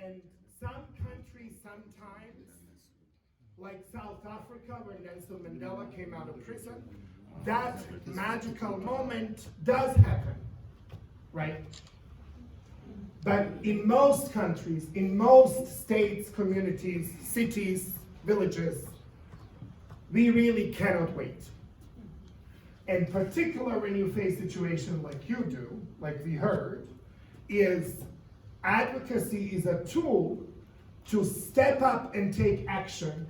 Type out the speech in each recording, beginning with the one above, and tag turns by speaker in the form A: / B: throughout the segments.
A: And some countries sometimes, like South Africa, when Nelson Mandela came out of prison, that magical moment does happen, right? But in most countries, in most states, communities, cities, villages, we really cannot wait. In particular, when you face a situation like you do, like we heard, is advocacy is a tool to step up and take action,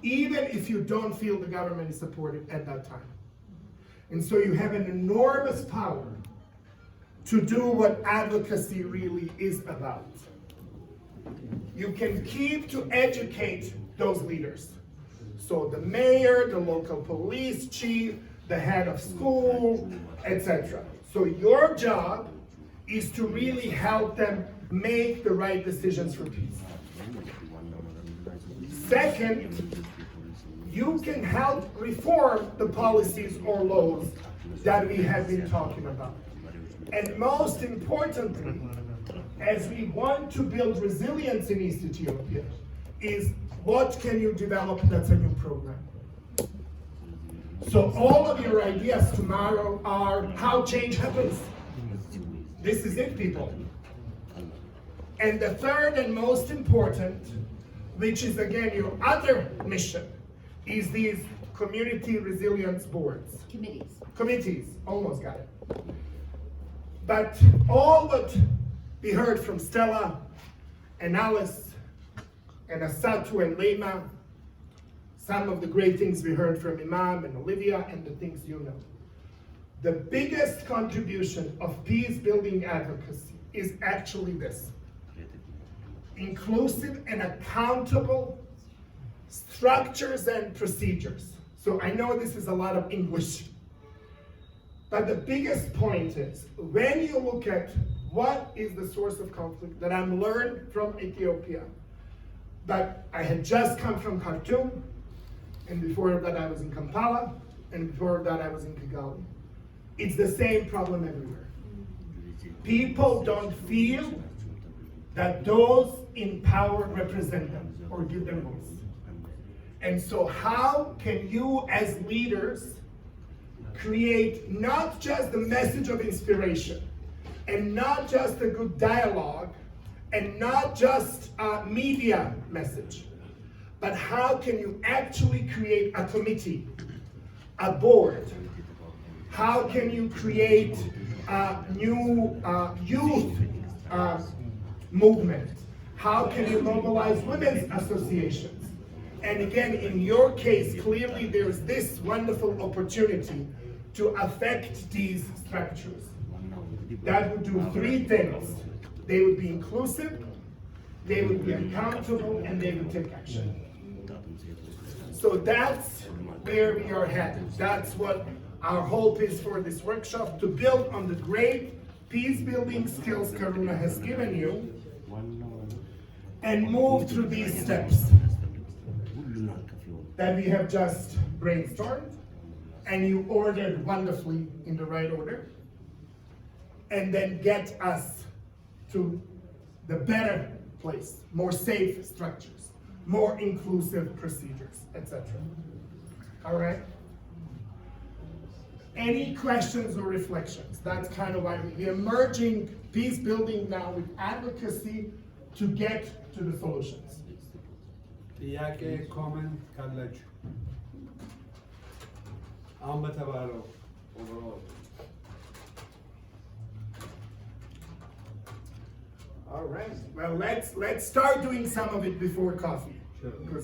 A: even if you don't feel the government is supported at that time. And so you have an enormous power to do what advocacy really is about. You can keep to educate those leaders. So the mayor, the local police chief, the head of school, etc. So your job is to really help them make the right decisions for peace. Second, you can help reform the policies or laws that we have been talking about. And most importantly, as we want to build resilience in East Ethiopia, is what can you develop that's a new program? So all of your ideas tomorrow are how change happens. This is it, people. And the third and most important, which is again your other mission, is these community resilience boards. Committees, almost got it. But all what we heard from Stella and Alice and Asatu and Lema, some of the great things we heard from Imam and Olivia, and the things you know. The biggest contribution of peace-building advocacy is actually this: inclusive and accountable structures and procedures. So I know this is a lot of English, but the biggest point is, when you look at what is the source of conflict that I'm learned from Ethiopia, but I had just come from Khartoum, and before that I was in Kampala, and before that I was in Kigali. It's the same problem everywhere. People don't feel that those in power represent them or give them voice. And so how can you as leaders create not just the message of inspiration, and not just a good dialogue, and not just a media message, but how can you actually create a committee, a board? How can you create a new youth movement? How can you mobilize women's associations? And again, in your case, clearly there's this wonderful opportunity to affect these structures. That would do three things. They would be inclusive, they would be accountable, and they would take action. So that's where we are headed. That's what our hope is for this workshop, to build on the great peace-building skills Karuna has given you and move through these steps that we have just brainstormed and you ordered wonderfully in the right order, and then get us to the better place, more safe structures, more inclusive procedures, etc. All right? Any questions or reflections? That's kind of why we're merging peace building now with advocacy to get to the solutions.
B: ጥያቄ ኮመንት ካላችሁ አሁን በተባለው ኦቨርኦል
A: All right. Well, let's start doing some of it before coffee.
B: Sure.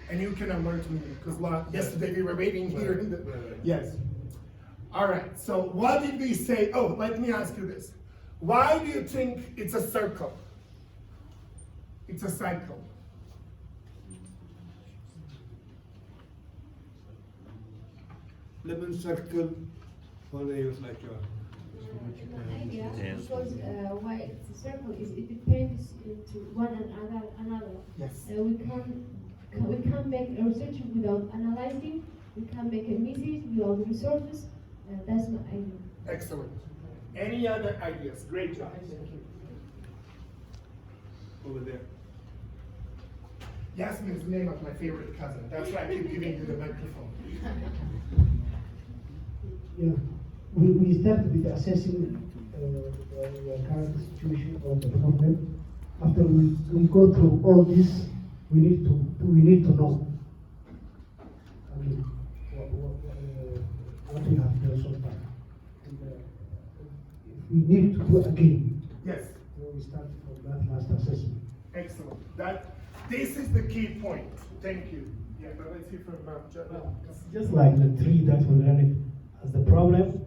A: And you can alert me because yesterday we were waiting here. Yes. All right. So what did we say? Oh, let me ask you this. Why do you think it's a circle? It's a cycle.
B: ለምን ሰርክል ሆነ ይመስላችኋል?
C: Idea, because why it's a circle is it depends to one another.
A: Yes.
C: We can't make a research without analyzing. We can't make a message without resources. That's my idea.
A: Excellent. Any other ideas? Great job.
C: Thank you.
B: over there.
A: Yasmin is the name of my favorite cousin. That's why I keep giving you the microphone.
D: Yeah, we started with assessing the current situation of the problem. After we go through all this, we need to know. I mean, what we have done so far. And, if we need to do again,
A: Yes,
D: we start from that last assessment.
A: excellent. This is the key point. Thank you. Yeah, but let's hear from John.
E: It's just like the tree that will run it as the problem,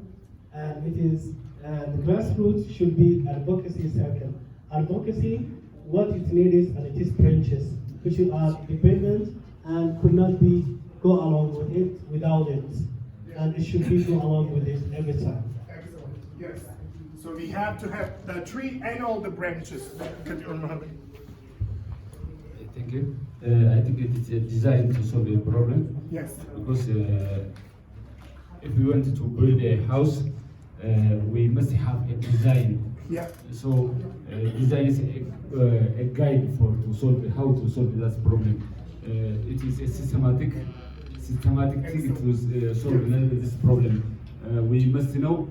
E: and it is the grassroots should be advocacy circle. Advocacy, what it needs, and it is branches which are independent and could not be go along with it without it, and it should be go along with it every time.
A: Excellent. Yes. So we have to have the tree and all the branches.
F: Thank you. I think it is designed to solve a problem
A: Yes.
F: because if we want to build a house, we must have a design.
A: Yeah.
F: So design is a guide to solve how to solve that problem. It is a systematic thing to solve this problem. We must know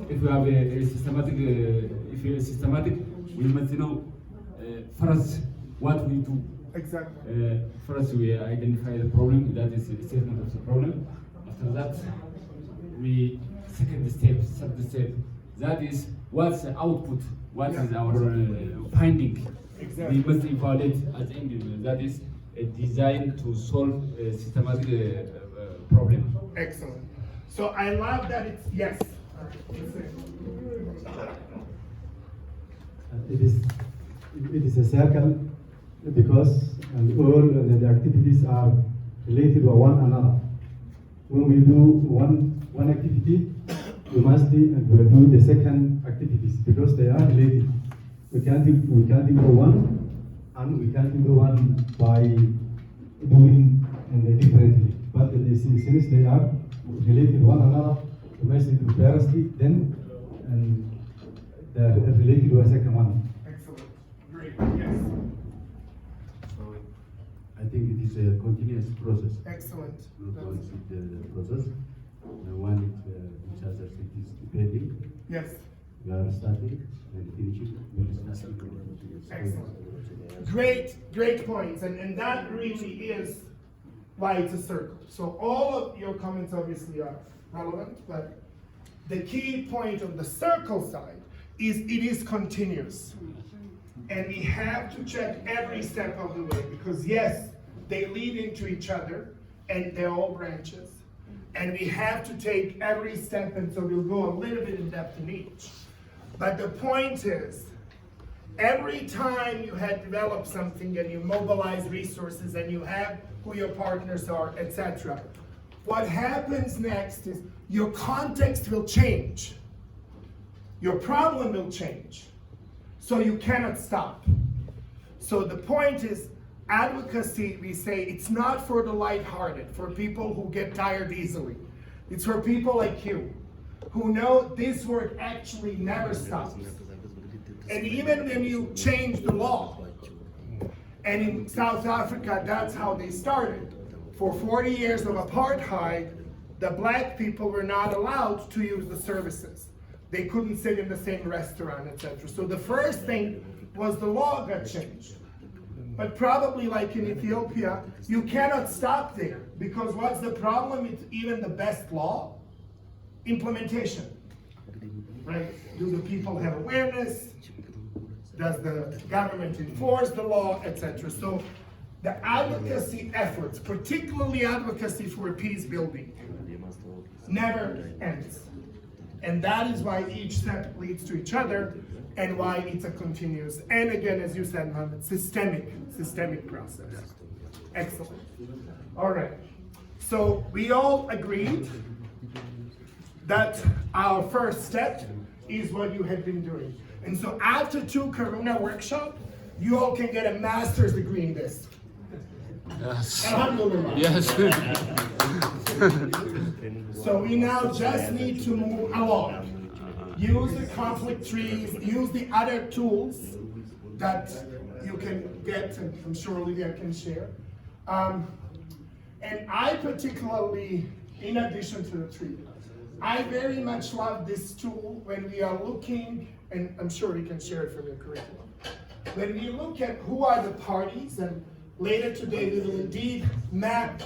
F: if we have a systematic. If it is systematic, we must know first what we do.
A: Exactly.
F: First, we identify the problem, that is a statement of the problem. After that, we second step, that is what's the output, what is our finding.
A: Exactly.
F: We must evaluate as individuals. That is a design to solve a systematic problem.
A: Excellent. So I love that it's yes.
G: It is a circle because all the activities are related to one another. When we do one activity, we must do the second activities because they are related. We can't do one, and we can't do one by doing differently. But since they are related to one another, we must do firstly, then they're related to a second one.
A: Excellent. Great. Yes.
H: So I think it is a continuous process.
A: Excellent.
H: Not one process. One each other it is depending.
A: Yes.
H: We are starting and finishing.
A: Excellent. Great points. And that really is why it's a circle. So all of your comments obviously are relevant, but the key point of the circle side is it is continuous. And we have to check every step of the way because yes, they lead into each other and they're all branches. And we have to take every step, and so we'll go a little bit in depth in each. But the point is, every time you had developed something and you mobilize resources and you have who your partners are, etc., what happens next is your context will change. Your problem will change. So you cannot stop. So the point is, advocacy, we say, it's not for the lighthearted, for people who get tired easily. It's for people like you, who know this work actually never stops. And even when you change the law, and in South Africa, that's how they started. For 40 years of apartheid, the black people were not allowed to use the services. They couldn't sit in the same restaurant, etc. So the first thing was the law got changed. But probably like in Ethiopia, you cannot stop there because what's the problem with even the best law? Implementation, right? Do the people have awareness? Does the government enforce the law, etc.? So the advocacy efforts, particularly advocacy for peace building, never ends. And that is why each step leads to each other and why it's a continuous, and again, as you said, Mohammed, systemic process. Excellent. All right. So we all agreed that our first step is what you had been doing. And so after 2 Karuna workshops, you all can get a master's degree in this.
I: Yes.
A: Alhemdulillah.
I: Yes.
A: So we now just need to move along. Use the conflict trees, use the other tools that you can get, and I'm sure Olivia can share. And I particularly, in addition to the three, I very much love this tool when we are looking, and I'm sure we can share it from your curriculum. When we look at who are the parties, and later today we will indeed map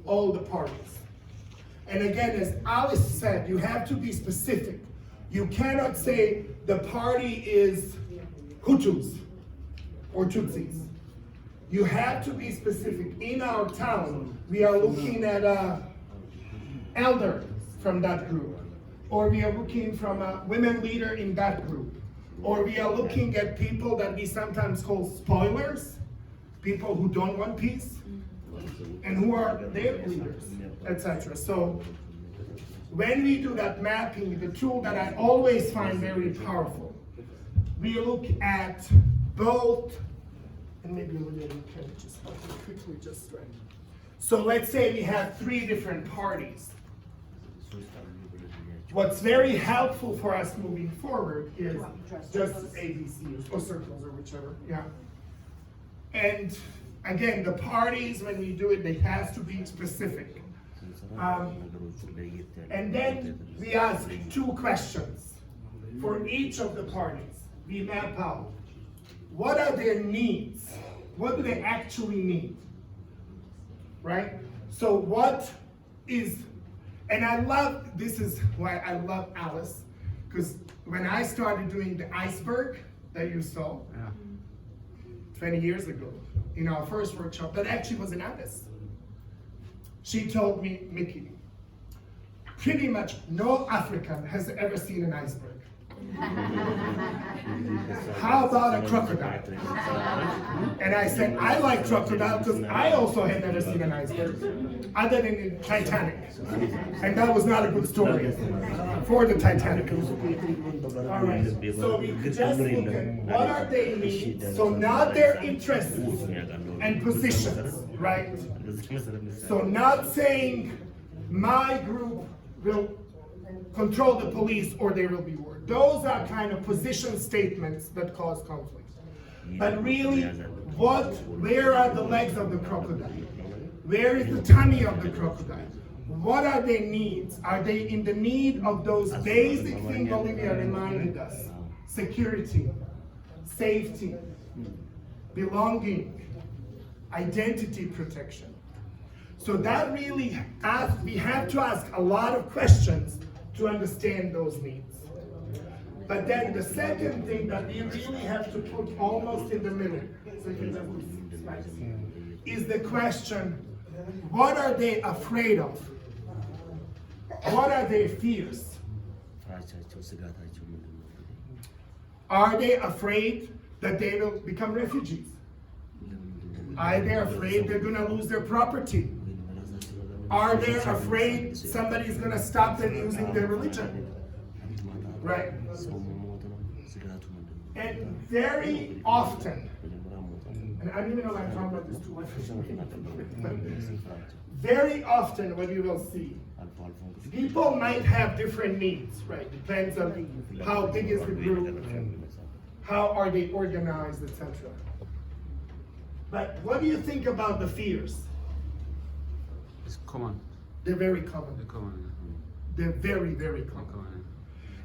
A: all the parties. And again, as Alice said, you have to be specific. You cannot say the party is Hutus or Tutsis. You have to be specific. In our town, we are looking at an elder from that group, or we are looking from a women leader in that group, or we are looking at people that we sometimes call spoilers, people who don't want peace, and who are their leaders, etc. So when we do that mapping, the tool that I always find very powerful, we look at both, and maybe Olivia, you can just help me quickly just right. So let's say we have three different parties. What's very helpful for us moving forward is just ABCs or circles or whichever, yeah. And again, the parties, when we do it, they have to be specific. And then we ask two questions for each of the parties. We map out what are their needs? What do they actually need? Right? So what is, and I love, this is why I love Alice, because when I started doing the iceberg that you saw 20 years ago in our first workshop, that actually was in Alice. She told me, Miki, pretty much no African has ever seen an iceberg. How about a crocodile? And I said, I like crocodile because I also had never seen an iceberg, other than in Titanic. And that was not a good story for the Titanic. All right, so we just look at what are they needs, so not their interests and positions, right? So not saying my group will control the police or they will be war. Those are kind of position statements that cause conflict. But really, where are the legs of the crocodile? Where is the tummy of the crocodile? What are their needs? Are they in the need of those basic things Olivia reminded us? Security, safety, belonging, identity protection. So that really, we have to ask a lot of questions to understand those needs. But then the second thing that we really have to put almost in the middle, so you can is the question, what are they afraid of? What are their fears? Are they afraid that they will become refugees? Are they afraid they're gonna lose their property? Are they afraid somebody's gonna stop them using their religion? Right. And very often, and I don't even know if I'm talking about this too much, but very often what you will see, people might have different needs, right? Depends on how big is the group, how are they organized, etc. But what do you think about the fears?
F: It's common.
A: They're very common.
F: They're common.
A: They're very, very common.
F: Common.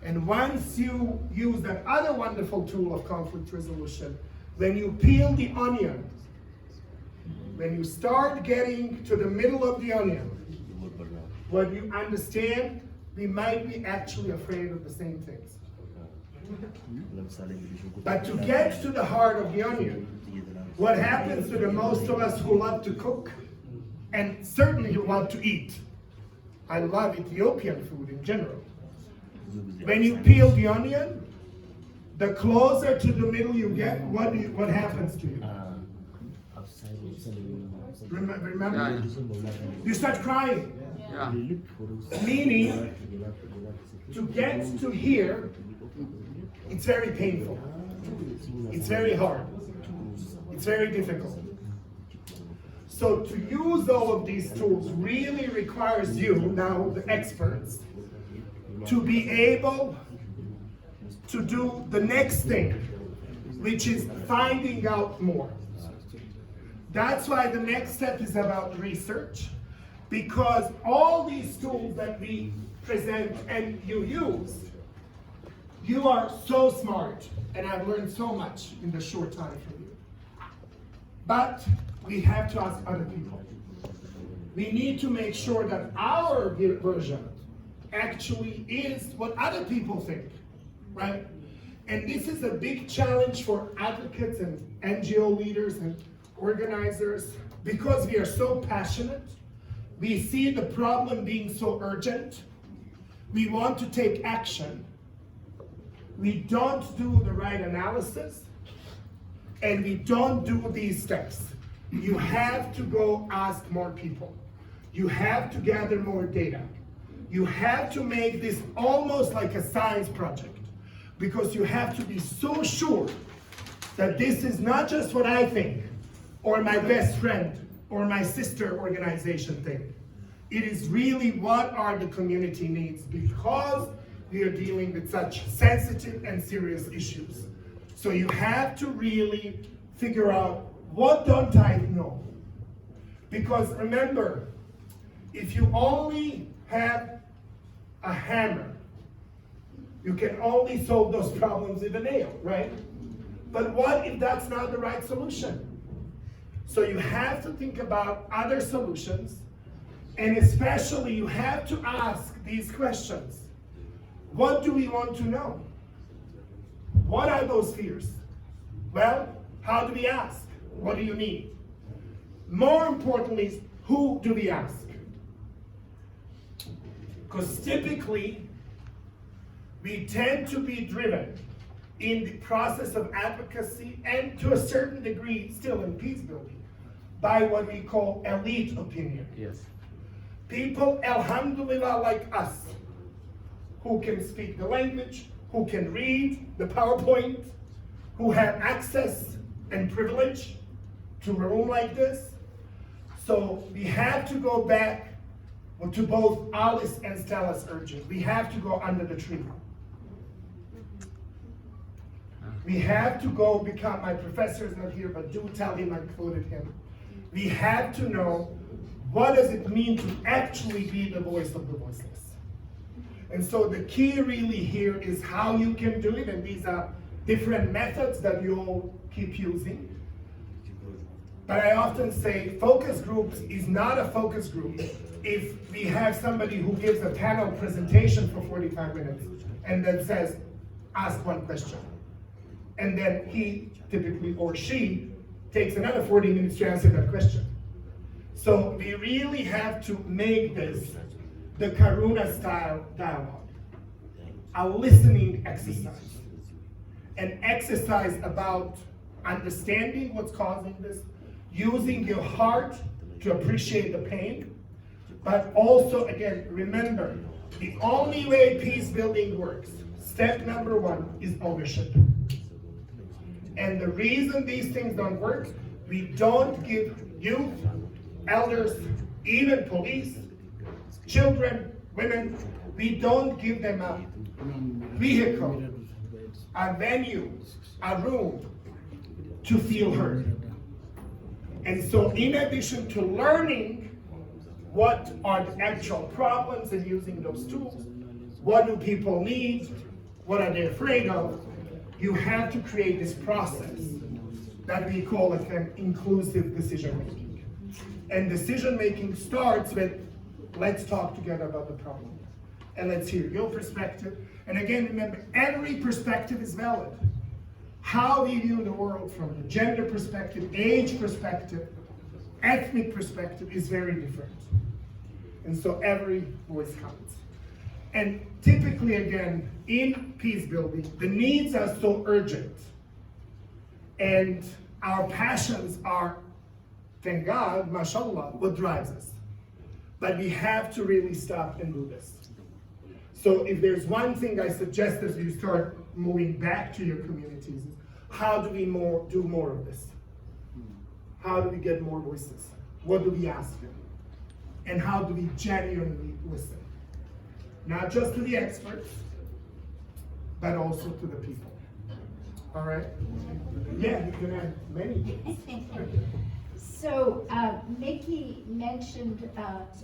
A: And once you use that other wonderful tool of conflict resolution, when you peel the onion, when you start getting to the middle of the onion, what you understand, we might be actually afraid of the same things. But to get to the heart of the onion, what happens to the most of us who love to cook, and certainly who love to eat? I love Ethiopian food in general. When you peel the onion, the closer to the middle you get, what happens to you? Remember?
F: Yeah.
A: You start crying.
F: Yeah.
A: Meaning, to get to here, it's very painful. It's very hard. It's very difficult. So to use all of these tools really requires you, now the experts, to be able to do the next thing, which is finding out more. That's why the next step is about research, because all these tools that we present and you use, you are so smart, and I've learned so much in the short time from you. But we have to ask other people. We need to make sure that our version actually is what other people think, right? And this is a big challenge for advocates and NGO leaders and organizers, because we are so passionate. We see the problem being so urgent. We want to take action. We don't do the right analysis, and we don't do these steps. You have to go ask more people. You have to gather more data. You have to make this almost like a science project, because you have to be so sure that this is not just what I think, or my best friend, or my sister organization think. It is really what are the community needs, because we are dealing with such sensitive and serious issues. So you have to really figure out, what don't I know? Because remember, if you only have a hammer, you can only solve those problems with a nail, right? But what if that's not the right solution? So you have to think about other solutions, and especially you have to ask these questions. What do we want to know? What are those fears? Well, how do we ask? What do you need? More importantly, who do we ask? Because typically, we tend to be driven in the process of advocacy, and to a certain degree still in peace building, by what we call elite opinion.
F: Yes.
A: People, Alhemdulillah, like us, who can speak the language, who can read the PowerPoint, who have access and privilege to a room like this. So we have to go back to both Alice and Stella's urging. We have to go under the tree. We have to go become, my professor is not here, but do tell him I quoted him. We have to know, what does it mean to actually be the voice of the voiceless? And so the key really here is how you can do it, and these are different methods that you all keep using. But I often say focus groups is not a focus group if we have somebody who gives a panel presentation for 45 minutes and then says, ask one question. And then he, typically, or she, takes another 40 minutes to answer that question. So we really have to make this the Karuna style dialogue, a listening exercise, an exercise about understanding what's causing this, using your heart to appreciate the pain, but also, again, remember, the only way peace building works, step number one, is ownership. And the reason these things don't work, we don't give youth, elders, even police, children, women, we don't give them a vehicle, a venue, a room to feel heard. And so in addition to learning what are the actual problems and using those tools, what do people need, what are they afraid of, you have to create this process that we call an inclusive decision making. And decision making starts with, let's talk together about the problem. And let's hear your perspective. And again, remember, every perspective is valid. How we view the world from the gender perspective, age perspective, ethnic perspective is very different. And so every voice counts. And typically, again, in peace building, the needs are so urgent. And our passions are, thank God, Masha'Allah, what drives us. But we have to really stop and do this. So if there's one thing I suggest as you start moving back to your communities, how do we do more of this? How do we get more voices? What do we ask them? And how do we genuinely listen? Not just to the experts, but also to the people. All right? Yeah, you can add many things.
J: So, Miki mentioned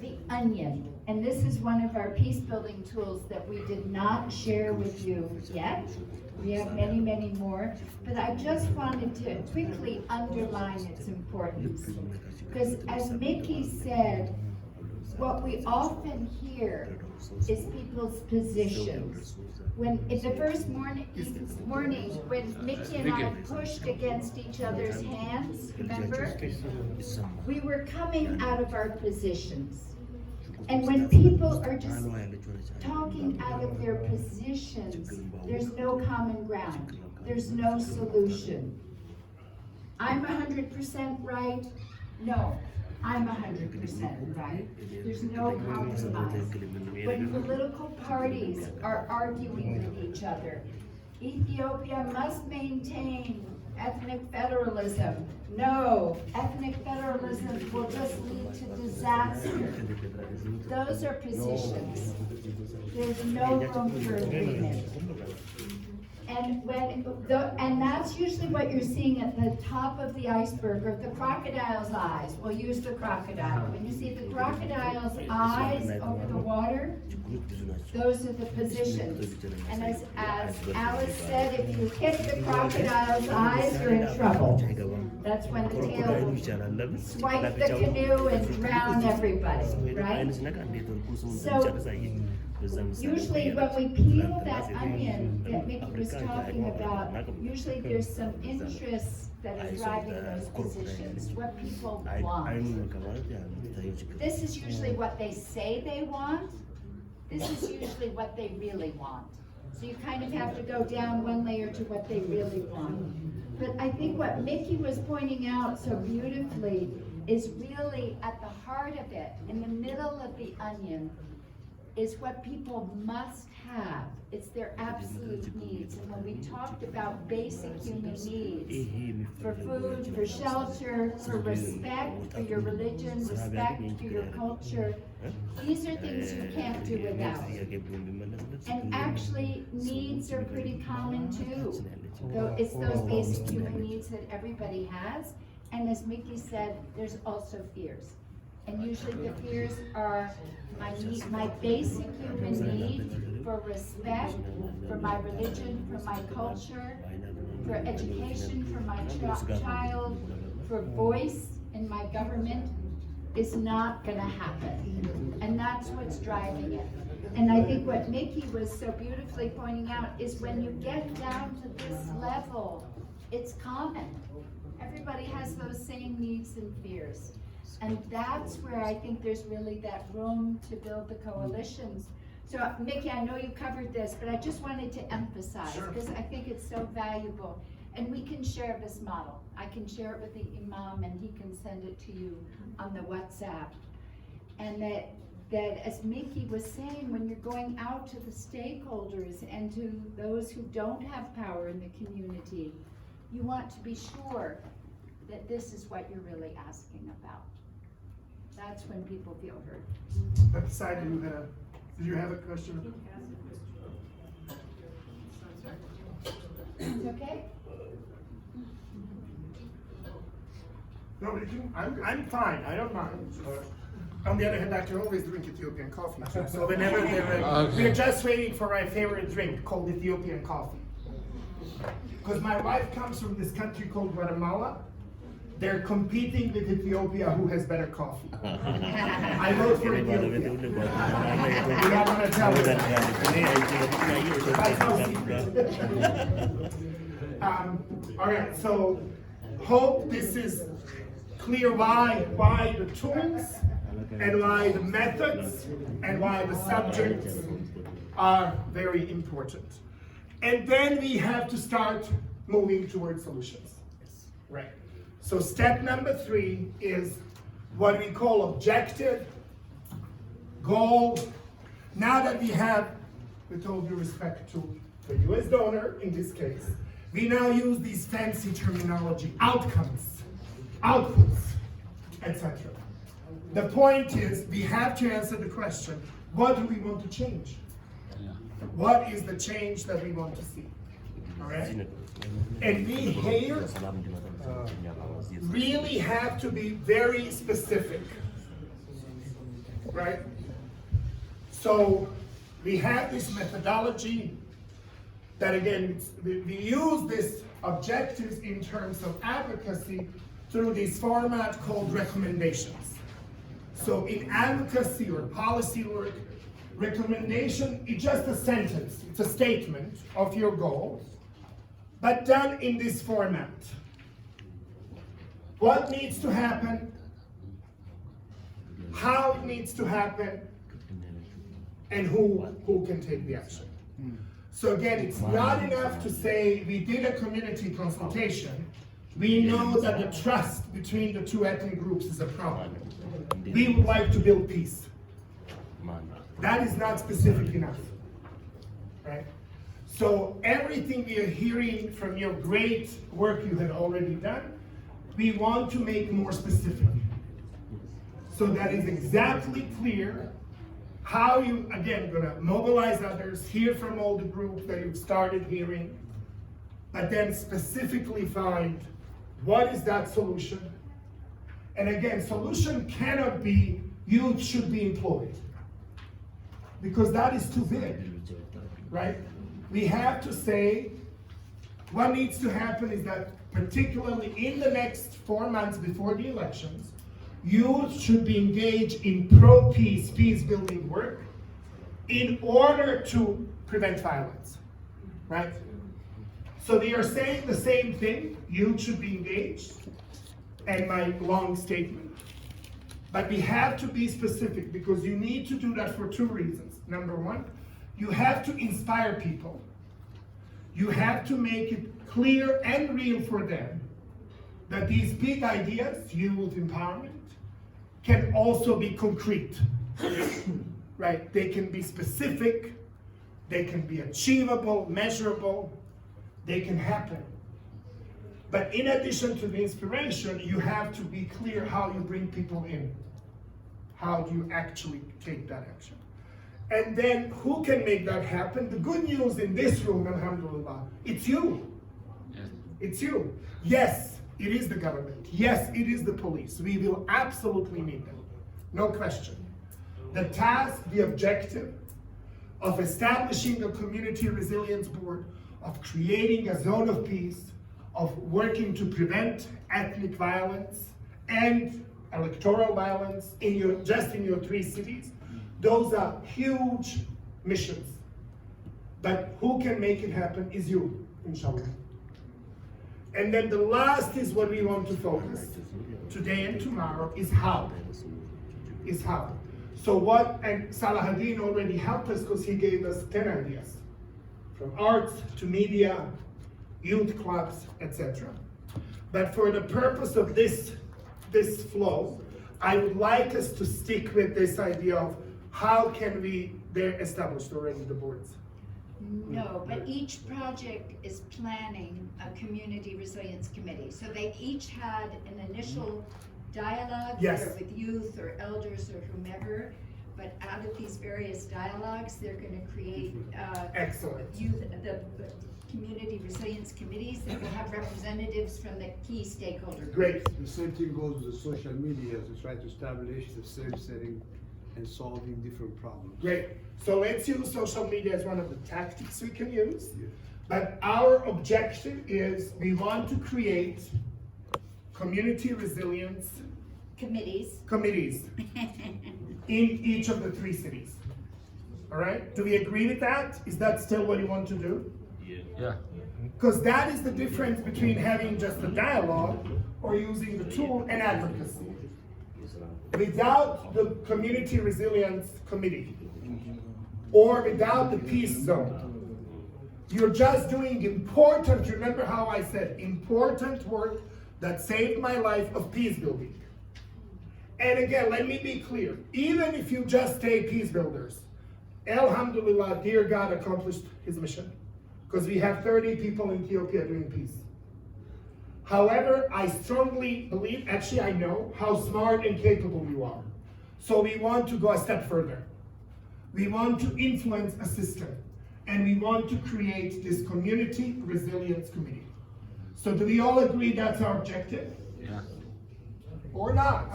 J: the onion, and this is one of our peace-building tools that we did not share with you yet. We have many, many more, but I just wanted to quickly underline its importance. Because as Miki said, what we often hear is people's positions. When in the first morning when Miki and I pushed against each other's hands, remember? We were coming out of our positions. And when people are just talking out of their positions, there's no common ground. There's no solution. I'm 100% right. No, I'm 100% right. There's no compromise. When political parties are arguing with each other, Ethiopia must maintain ethnic federalism. No, ethnic federalism will just lead to disaster. Those are positions. There's no room for agreement. And that's usually what you're seeing at the top of the iceberg, or the crocodile's eyes. We'll use the crocodile. When you see the crocodile's eyes over the water, those are the positions. And as Alice said, if you hit the crocodile's eyes, you're in trouble. That's when the tail will swipe the canoe and drown everybody, right? So usually when we peel that onion that Miki was talking about, usually there's some interests that are driving those positions, what people want. This is usually what they say they want. This is usually what they really want. So you kind of have to go down one layer to what they really want. But I think what Miki was pointing out so beautifully is really at the heart of it, in the middle of the onion, is what people must have. It's their absolute needs. And when we talked about basic human needs, for food, for shelter, for respect for your religion, respect for your culture, these are things you can't do without. And actually, needs are pretty common too. It's those basic human needs that everybody has. And as Miki said, there's also fears. And usually the fears are my basic human need for respect, for my religion, for my culture, for education, for my child, for voice in my government is not gonna happen. And that's what's driving it. And I think what Miki was so beautifully pointing out is when you get down to this level, it's common. Everybody has those same needs and fears. And that's where I think there's really that room to build the coalitions. So Miki, I know you covered this, but I just wanted to emphasize, because I think it's so valuable. And we can share this model. I can share it with the Imam and he can send it to you on the WhatsApp. And that as Miki was saying, when you're going out to the stakeholders and to those who don't have power in the community, you want to be sure that this is what you're really asking about. That's when people feel heard.
A: But beside did you have a question?
J: It's okay?
A: No, but I'm fine, I don't mind. On the other hand, I can always drink Ethiopian coffee too. So whenever we're just waiting for my favorite drink called Ethiopian coffee. Because my wife comes from this country called Guatemala. They're competing with Ethiopia who has better coffee. I vote for Ethiopia. I'm not gonna tell her that. That's no secret. All right, so hope this is clear why the tools and why the methods and why the subjects are very important. And then we have to start moving towards solutions. Right. So step number 3 is what we call objective, goal. Now that we have, with all due respect to the US donor in this case, we now use these fancy terminology, outcomes, outputs, etc. The point is, we have to answer the question, what do we want to change? What is the change that we want to see? All right? And we here really have to be very specific, right? So we have this methodology that, again, we use this objectives in terms of advocacy through this format called recommendations. So in advocacy or policy work, recommendation is just a sentence, it's a statement of your goal, but done in this format. What needs to happen, how it needs to happen, and who can take the action. So again, it's not enough to say we did a community consultation. We know that the trust between the two ethnic groups is a problem. We would like to build peace. That is not specific enough, right? So everything we are hearing from your great work you had already done, we want to make more specific. So that is exactly clear how you, again, gonna mobilize others, hear from all the groups that you've started hearing, but then specifically find what is that solution. And again, solution cannot be youth should be employed, because that is too big, right? We have to say what needs to happen is that particularly in the next 4 months before the elections, youth should be engaged in pro-peace, peace-building work in order to prevent violence, right? So they are saying the same thing, youth should be engaged, and my long statement. But we have to be specific because you need to do that for 2 reasons. Number 1, you have to inspire people. You have to make it clear and real for them that these big ideas, youth empowerment, can also be concrete, right? They can be specific, they can be achievable, measurable, they can happen. But in addition to the inspiration, you have to be clear how you bring people in. How do you actually take that action? And then who can make that happen? The good news in this room, Alhemdulillah, it's you. It's you. Yes, it is the government. Yes, it is the police. We will absolutely need them. No question. The task, the objective of establishing a community resilience board, of creating a zone of peace, of working to prevent ethnic violence and electoral violence in your 3 cities, those are huge missions. But who can make it happen is you, inshallah. And then the last is what we want to focus today and tomorrow is how. Is how. So what, and Salahuddin already helped us because he gave us 10 ideas. From arts to media, youth clubs, etc. But for the purpose of this flow, I would like us to stick with this idea of how can we, they're established already, the boards.
J: No, but each project is planning a community resilience committee. So they each had an initial dialogue,
A: Yes.
J: either with youth or elders or whomever. But out of these various dialogues, they're going to create
A: Excellent.
J: the community resilience committees that will have representatives from the key stakeholders.
A: Great.
B: The same thing goes with the social media to try to establish the same setting and solving different problems.
A: Great. So let's use social media as one of the tactics we can use. But our objective is we want to create community resilience
J: Committees.
A: committees in each of the 3 cities. All right? Do we agree with that? Is that still what you want to do?
I: Yeah.
A: Because that is the difference between having just a dialogue or using the tool and advocacy. Without the community resilience committee or without the peace zone, you're just doing important, remember how I said, important work that saved my life of peace building. And again, let me be clear, even if you just stay peace builders, Alhamdulillah, dear God accomplished his mission. Because we have 30 people in Ethiopia doing peace. However, I strongly believe, actually I know, how smart and capable you are. So we want to go a step further. We want to influence a system. and we want to create this community resilience committee. So do we all agree that's our objective?
I: Yeah.
A: Or not?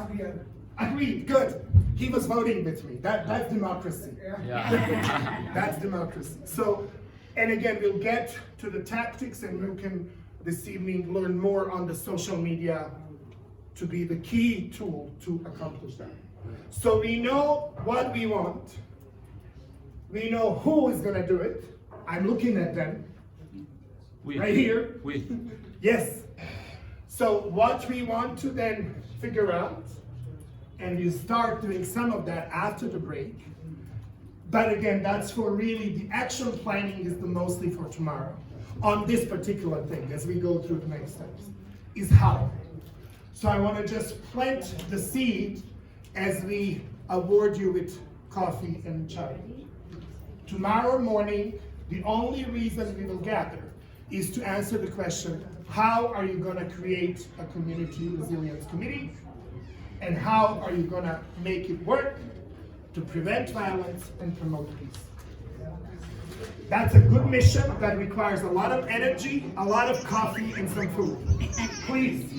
A: Agreed, good. He was voting with me. That's democracy.
I: Yeah.
A: That's democracy. So, and again, we'll get to the tactics, and you can this evening learn more on the social media to be the key tool to accomplish that. So we know what we want. We know who is going to do it. I'm looking at them. Right here. Yes. So what we want to then figure out, and you start doing some of that after the break. But again, that's for really, the actual planning is the mostly for tomorrow. On this particular thing, as we go through the next steps, is how. So I want to just plant the seed as we award you with coffee and chai. Tomorrow morning, the only reason we will gather is to answer the question, how are you going to create a community resilience committee? And how are you going to make it work to prevent violence and promote peace? That's a good mission that requires a lot of energy, a lot of coffee, and some food. Please.